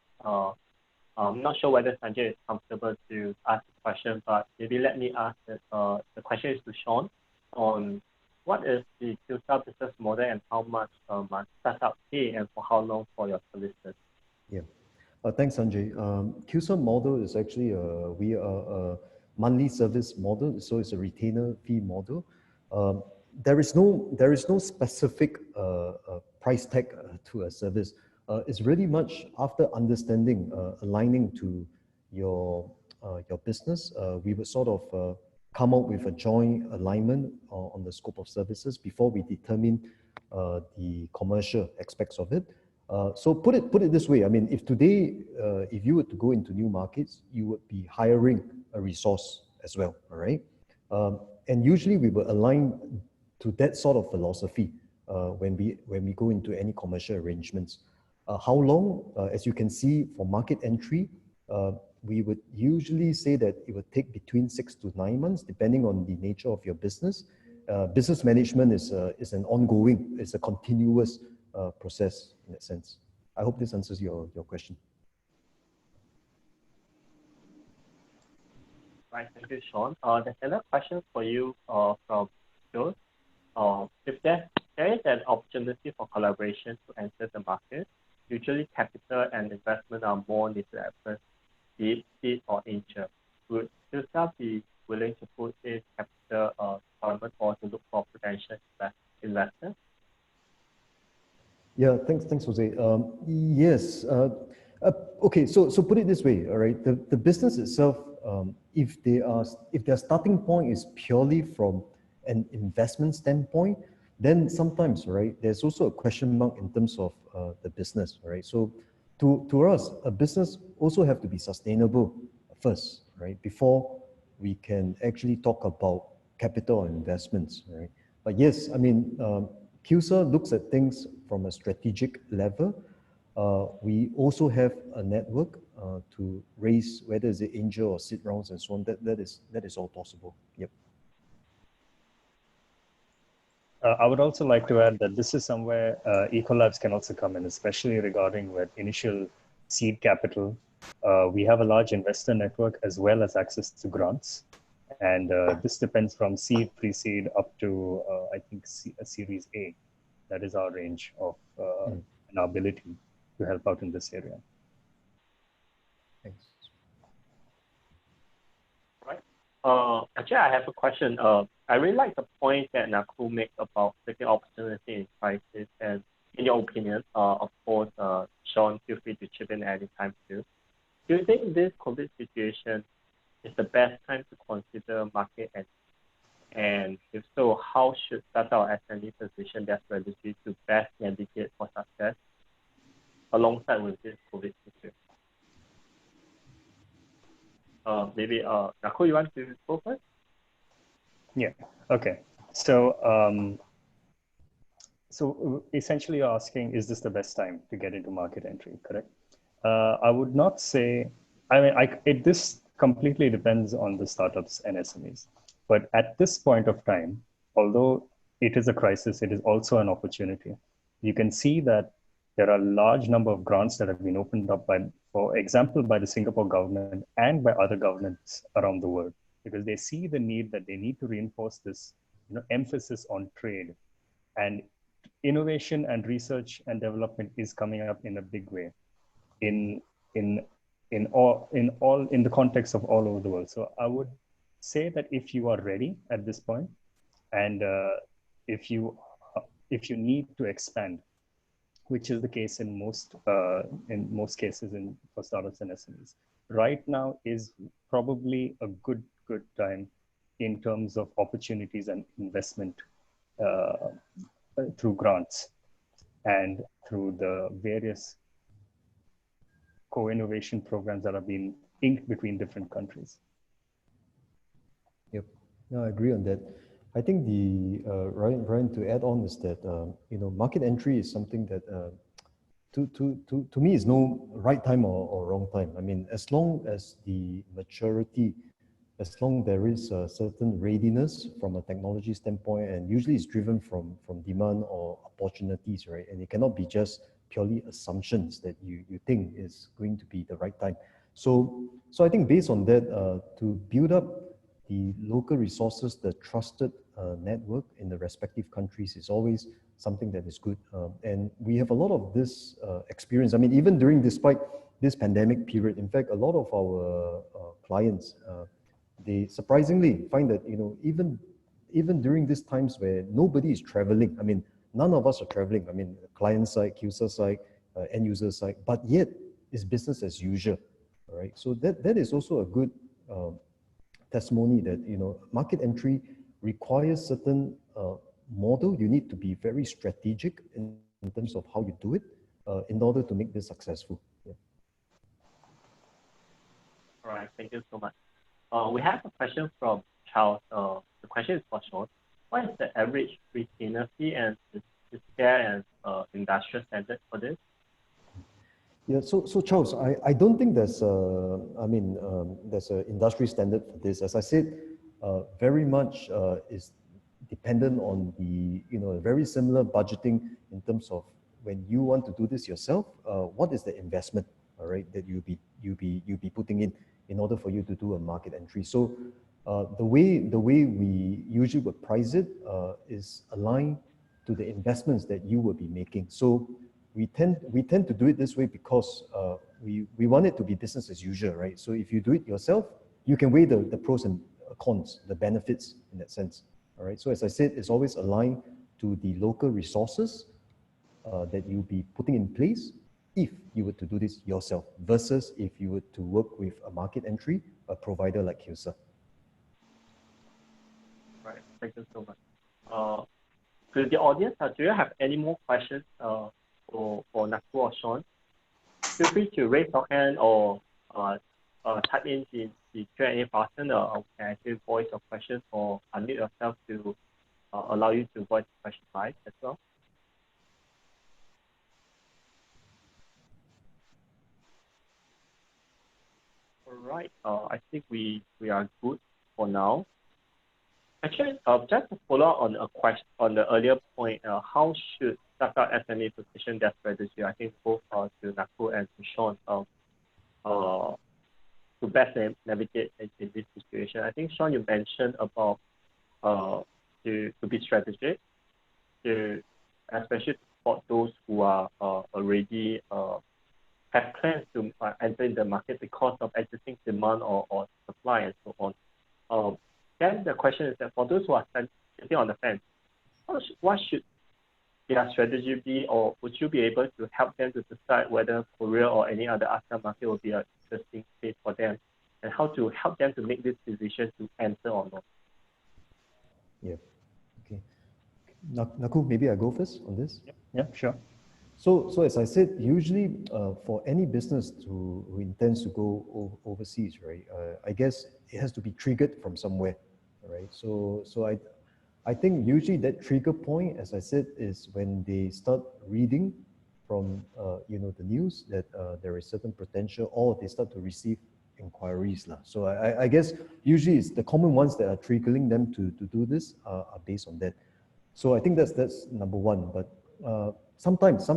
I'm not sure whether Sanjay is comfortable to ask the question, but maybe let me ask it. The question is to Sean on what is the KILSA business model and how much must startup pay and for how long for your services? Yeah. Thanks, Sanjay. KILSA model is actually we are a monthly service model, so it's a retainer fee model. There is no specific price tag to a service. It's really much after understanding, aligning to your business. We would sort of come out with a joint alignment on the scope of services before we determine the commercial aspects of it. So put it this way. I mean, if today, if you were to go into new markets, you would be hiring a resource as well. All right, and usually we will align to that sort of philosophy when we go into any commercial arrangements. How long? As you can see, for market entry, we would usually say that it would take between 6 to 9 months, depending on the nature of your business. Business management is an ongoing, it's a continuous process in that sense. I hope this answers your question. Right, thank you, Sean. There's another question for you from Joe. If there is an opportunity for collaboration to enter the market, usually capital and investment are more needed at first, be it seed or angel. Would KILSA be willing to put in capital deployment or to look for potential investors? Yeah, thanks, Jose. Yes. Okay, so put it this way, all right. The business itself, if their starting point is purely from an investment standpoint, then sometimes, right, there's also a question mark in terms of the business, right? So to us, a business also have to be sustainable first, right, before we can actually talk about capital investments, right? But yes, I mean, KILSA looks at things from a strategic level. We also have a network to raise, whether it's the angel or seed rounds and so on. That is all possible. Yep. I would also like to add that this is somewhere EcoLabs can also come in, especially regarding with initial seed capital. We have a large investor network as well as access to grants. And this depends from seed, pre-seed up to, I think, a Series A. That is our range of and our ability to help out in this area. Thanks. Right. Actually, I have a question. I really like the point that Nakul made about taking opportunity in crisis. And in your opinion, of course, Sean, feel free to chip in anytime too. Do you think this COVID situation is the best time to consider market entry? And if so, how should startup SME position their strategy to best navigate for success alongside with this COVID situation? Maybe Nakul, you want to go first? Yeah. Okay. So so essentially, you're asking, is this the best time to get into market entry? Correct. I would not say. I mean, this completely depends on the startups and SMEs. But at this point of time, although it is a crisis, it is also an opportunity. You can see that there are a large number of grants that have been opened up by, for example, by the Singapore government and by other governments around the world, because they see the need that they need to reinforce this, emphasis on trade, and innovation and research and development is coming up in a big way in the context of all over the world. So I would say that if you are ready at this point, and if you need to expand, which is the case in most cases for startups and SMEs, right now is probably a good time in terms of opportunities and investment through grants and through the various co-innovation programs that have been inked between different countries. Yep, no, I agree on that. I think Ryan, to add on is that market entry is something that to me is no right time or wrong time. I mean, as long as the maturity, as long there is a certain readiness from a technology standpoint, and usually it's driven from demand or opportunities, right? And it cannot be just purely assumptions that you think is going to be the right time. So I think based on that, to build up the local resources, the trusted network in the respective countries is always something that is good. And we have a lot of this experience. I mean, even despite this pandemic period, in fact, a lot of our clients, they surprisingly find that, even during these times where nobody is traveling, I mean, none of us are traveling. I mean, client side, KILSA side, end user side, but yet it's business as usual, all right? So that is also a good testimony that, market entry requires certain model. You need to be very strategic in terms of how you do it in order to make this successful. Yeah. All right, thank you so much. We have a question from Charles. The question is for Sean. What is the average retainer fee and is there an industrial standard for this? Yeah, so Charles, I don't think there's there's an industry standard for this. As I said, very much is dependent on the, very similar budgeting in terms of when you want to do this yourself, what is the investment, all right, that you'll be putting in order for you to do a market entry. So the way we usually would price it is aligned to the investments that you will be making. So we tend to do it this way because we want it to be business as usual, right? So if you do it yourself, you can weigh the pros and cons, the benefits in that sense, all right? So as I said, it's always aligned to the local resources that you'll be putting in place if you were to do this yourself versus if you were to work with a market entry, a provider like KILSA. Right, thank you so much. To the audience, do you have any more questions for Nakul or Sean? Feel free to raise your hand or type in the Q&A button, or can actually voice your question or unmute yourself to allow you to voice the question live as well. All right, I think we are good for now. Actually, just to follow up on a question on the earlier point, how should startup SME position their strategy? I think both to Nakul and to Sean to best navigate in this situation. I think Sean, you mentioned about to be strategic, to especially for those who are already have plans to enter in the market because of existing demand or supply and so on. Then the question is that for those who are sitting on the fence, what should their strategy be, or would you be able to help them to decide whether Korea or any other ASEAN market will be an interesting space for them, and how to help them to make this decision to enter or not? Yeah, okay. Nakul, maybe I go first on this? Yeah, sure. So as I said, usually for any business who intends to go overseas, right, I guess it has to be triggered from somewhere, right? So I think usually that trigger point, as I said, is when they start reading from the news that there is certain potential, or they start to receive inquiries. So I guess usually it's the common ones that are triggering them to do this are based on that. So I think that's number one. But sometimes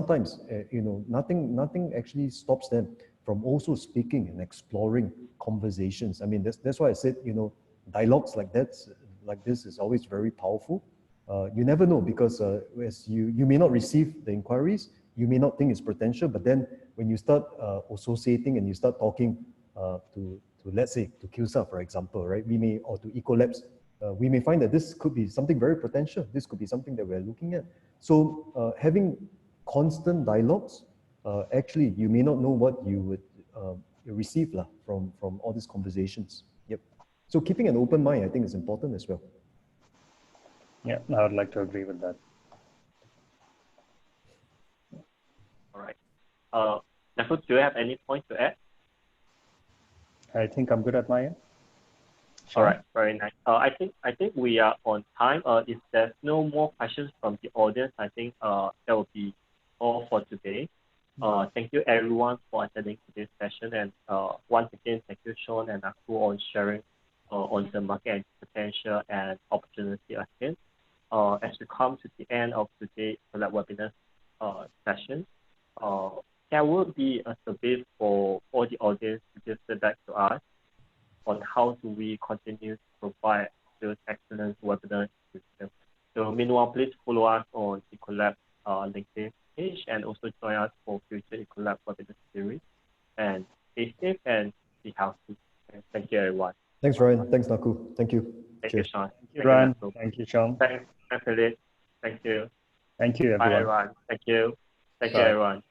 nothing actually stops them from also speaking and exploring conversations. I mean, that's why I said, dialogues like this is always very powerful. You never know, because as you may not receive the inquiries, you may not think it's potential, but then when you start associating and you start talking to let's say to KILSA, for example, right? Or to EcoLabs, we may find that this could be something very potential. This could be something that we're looking at. So having constant dialogues, actually, you may not know what you would receive from all these conversations. Yep. So keeping an open mind, I think, is important as well. Yeah, I would like to agree with that. All right. Nakul, do you have any point to add? I think I'm good at my end. All right, very nice. I think we are on time. If there's no more questions from the audience, I think that will be all for today. Thank you everyone for attending today's session, and once again, thank you Sean and Nakul on sharing on the market potential and opportunity again. As we come to the end of today's webinar session, there will be a survey for all the audience to give feedback to us. on how do we continue to provide those excellent webinars. So meanwhile, please follow us on EcoLabs LinkedIn page and also join us for future EcoLabs webinar series. And stay safe and be healthy. And thank you, everyone. Thanks, Ryan. Thanks, Nakul. Thank you. Thank Cheers. you, Sean. Thank you, Ryan. Thank you, Sean. Thanks, Naphade. Thank you. Thank you, Bye, everyone. everyone. Thank you. Thank you, Bye. everyone.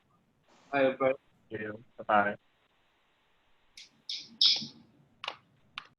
Bye, bye. Thank you. Bye-bye.